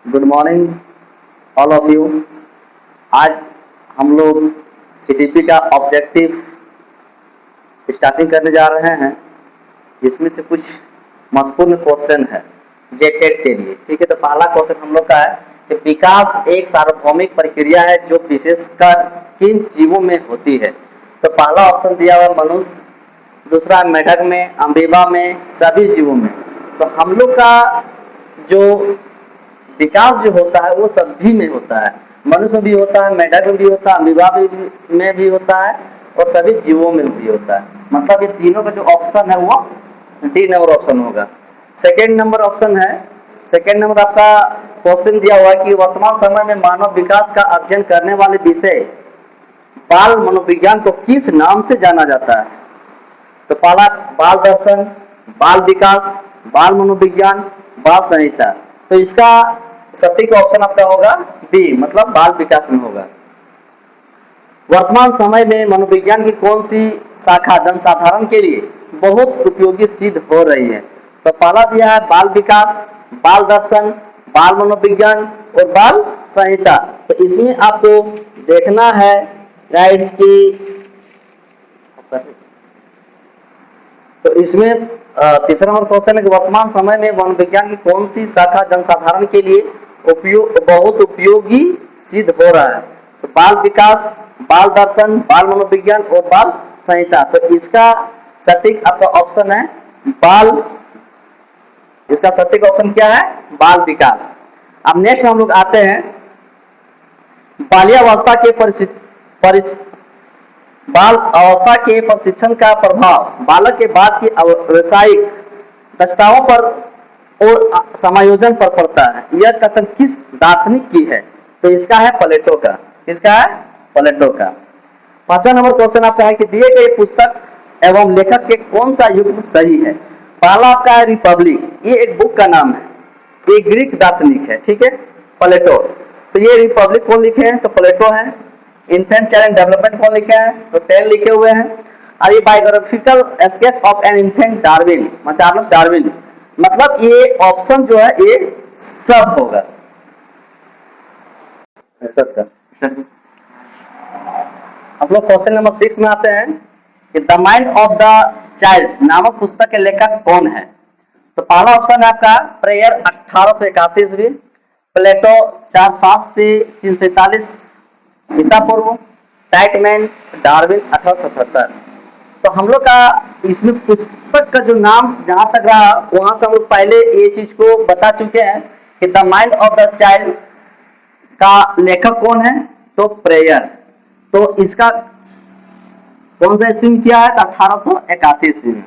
Good morning all of you. आज हम लोग सीटीपी का ऑब्जेक्टिव स्टार्टिंग करने जा रहे हैं, जिसमें से कुछ महत्वपूर्ण क्वेश्चन है जेटेट के लिए। ठीक है, तो पहला क्वेश्चन हम लोग का है कि विकास एक सार्वभौमिक प्रक्रिया है जो विशेषकर किन जीवों में होती है। तो पहला ऑप्शन दिया हुआ मनुष्य, दूसरा मेढक में, अमीबा में, सभी जीवों में। तो हम लोग का जो विकास जो होता है वो सभी में होता है, मनुष्य में भी होता है, मेढक में भी होता है, अमीबा में भी होता है और सभी जीवों में भी होता है। मतलब ये तीनों का जो ऑप्शन है वो डी नंबर ऑप्शन होगा। सेकेंड नंबर ऑप्शन है, सेकेंड नंबर आपका क्वेश्चन दिया हुआ है कि वर्तमान समय में मानव विकास का अध्ययन करने वाले विषय बाल मनोविज्ञान को किस नाम से जाना जाता है। तो पहला बाल दर्शन, बाल विकास, बाल मनोविज्ञान, बाल संहिता। तो इसका सटीक ऑप्शन आपका होगा बी, मतलब बाल विकास में होगा। वर्तमान समय में मनोविज्ञान की कौन सी शाखा जनसाधारण के लिए बहुत उपयोगी सिद्ध हो रही है। तो पहला दिया है बाल विकास, बाल दर्शन, बाल मनोविज्ञान और बाल संहिता। तो इसमें आपको देखना है गाइस की, तो इसमें तीसरा नंबर क्वेश्चन है कि वर्तमान समय में मनोविज्ञान की कौन सी शाखा जनसाधारण के लिए बहुत उपयोगी सिद्ध हो रहा है। तो बाल विकास, बाल दर्शन, बाल मनोविज्ञान और बाल संहिता। तो इसका सटीक आपका ऑप्शन है बाल, इसका सटीक ऑप्शन क्या है, बाल विकास। अब नेक्स्ट हम लोग आते हैं बाल्यावस्था के बाल अवस्था के प्रशिक्षण का प्रभाव बालक के बाद की व्यावसायिक दक्षताओं पर और समायोजन पर पड़ता है। यह कथन किस दार्शनिक की है। तो इसका है प्लेटो का। किसका है, प्लेटो का। पांचवा नंबर क्वेश्चन आपका है कि दिए गए पुस्तक एवं लेखक के कौन सा युग सही है। पहला आपका है रिपब्लिक, ये एक बुक का नाम है, ये ग्रीक दार्शनिक है, ठीक है, प्लेटो। तो ये रिपब्लिक कौन लिखे हैं, तो प्लेटो है। इन्फेंट चाइल्ड डेवलपमेंट कौन लिखे हैं, तो टेल लिखे हुए हैं। और ये biographical sketch of an infant Darwin, Charles Darwin. मतलब ये ऑप्शन जो है ये सब होगा। हम लोग क्वेश्चन नंबर 6 में आते हैं कि the mind of the child नामक पुस्तक के लेखक कौन है। तो पहला ऑप्शन है आपका प्रेयर 1881 ईस्वी, प्लेटो 407 से 347 ईसा पूर्व, टाइटमैन, डार्विन 1877। तो हम लोग का इसमें पुस्तक का जो नाम जहां तक रहा वहां से हम लोग पहले ये चीज को बता चुके हैं कि the mind of the child का लेखक कौन है, तो प्रेयर। तो इसका कौन सा ईस्वी में किया है, तो 1881 ईस्वी में।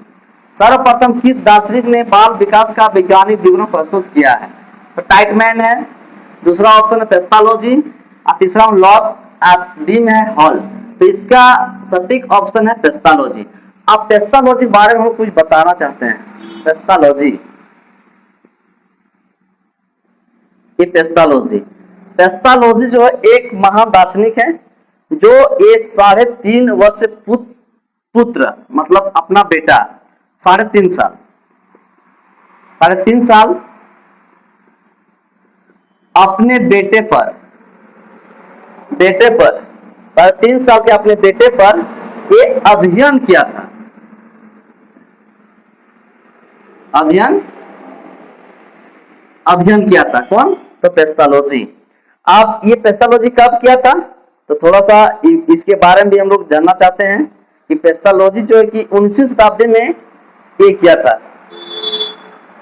सर्वप्रथम किस दार्शनिक ने बाल विकास का वैज्ञानिक विवरण प्रस्तुत किया है। तो टाइटमैन है, दूसरा ऑप्शन है पेस्टालोजी और तीसरा लॉर्ड डीम है हॉल। तो इसका सटीक ऑप्शन है पेस्टालोजी। अब पेस्टालोजी बारे में हम कुछ बताना चाहते हैं। पेस्टालोजी, ये पेस्टालोजी, पेस्टालोजी जो है एक महान दार्शनिक है जो ये 3.5 वर्ष से पुत्र मतलब अपना बेटा 3.5 साल 3.5 साल अपने बेटे पर 3.5 साल के अपने बेटे पर ये अध्ययन किया था। अध्ययन किया था कौन, तो पेस्टालोजी। आप ये पेस्टालोजी कब किया था, तो थोड़ा सा इसके बारे में भी हम लोग जानना चाहते हैं कि पेस्टालोजी जो है कि 19वीं शताब्दी में ये किया था।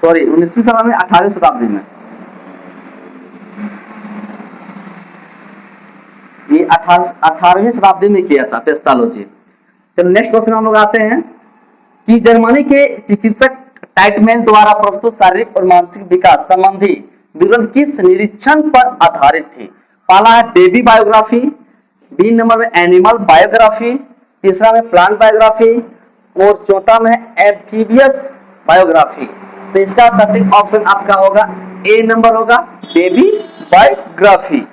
सॉरी, 19वीं शताब्दी में, 18वीं शताब्दी में, ये 18वीं शताब्दी में किया था पेस्टालोजी। चलो नेक्स्ट क्वेश्चन हम लोग आते हैं कि जर्मनी के चिकित्सक टाइटमैन द्वारा प्रस्तुत शारीरिक और मानसिक विकास संबंधी विवरण किस निरीक्षण पर आधारित थी। पहला है बेबी बायोग्राफी, बी नंबर में एनिमल बायोग्राफी, तीसरा में प्लांट बायोग्राफी और चौथा में एम्फीबियस बायोग्राफी। तो इसका सटीक ऑप्शन आपका होगा ए नंबर होगा बेबी बायोग्राफी।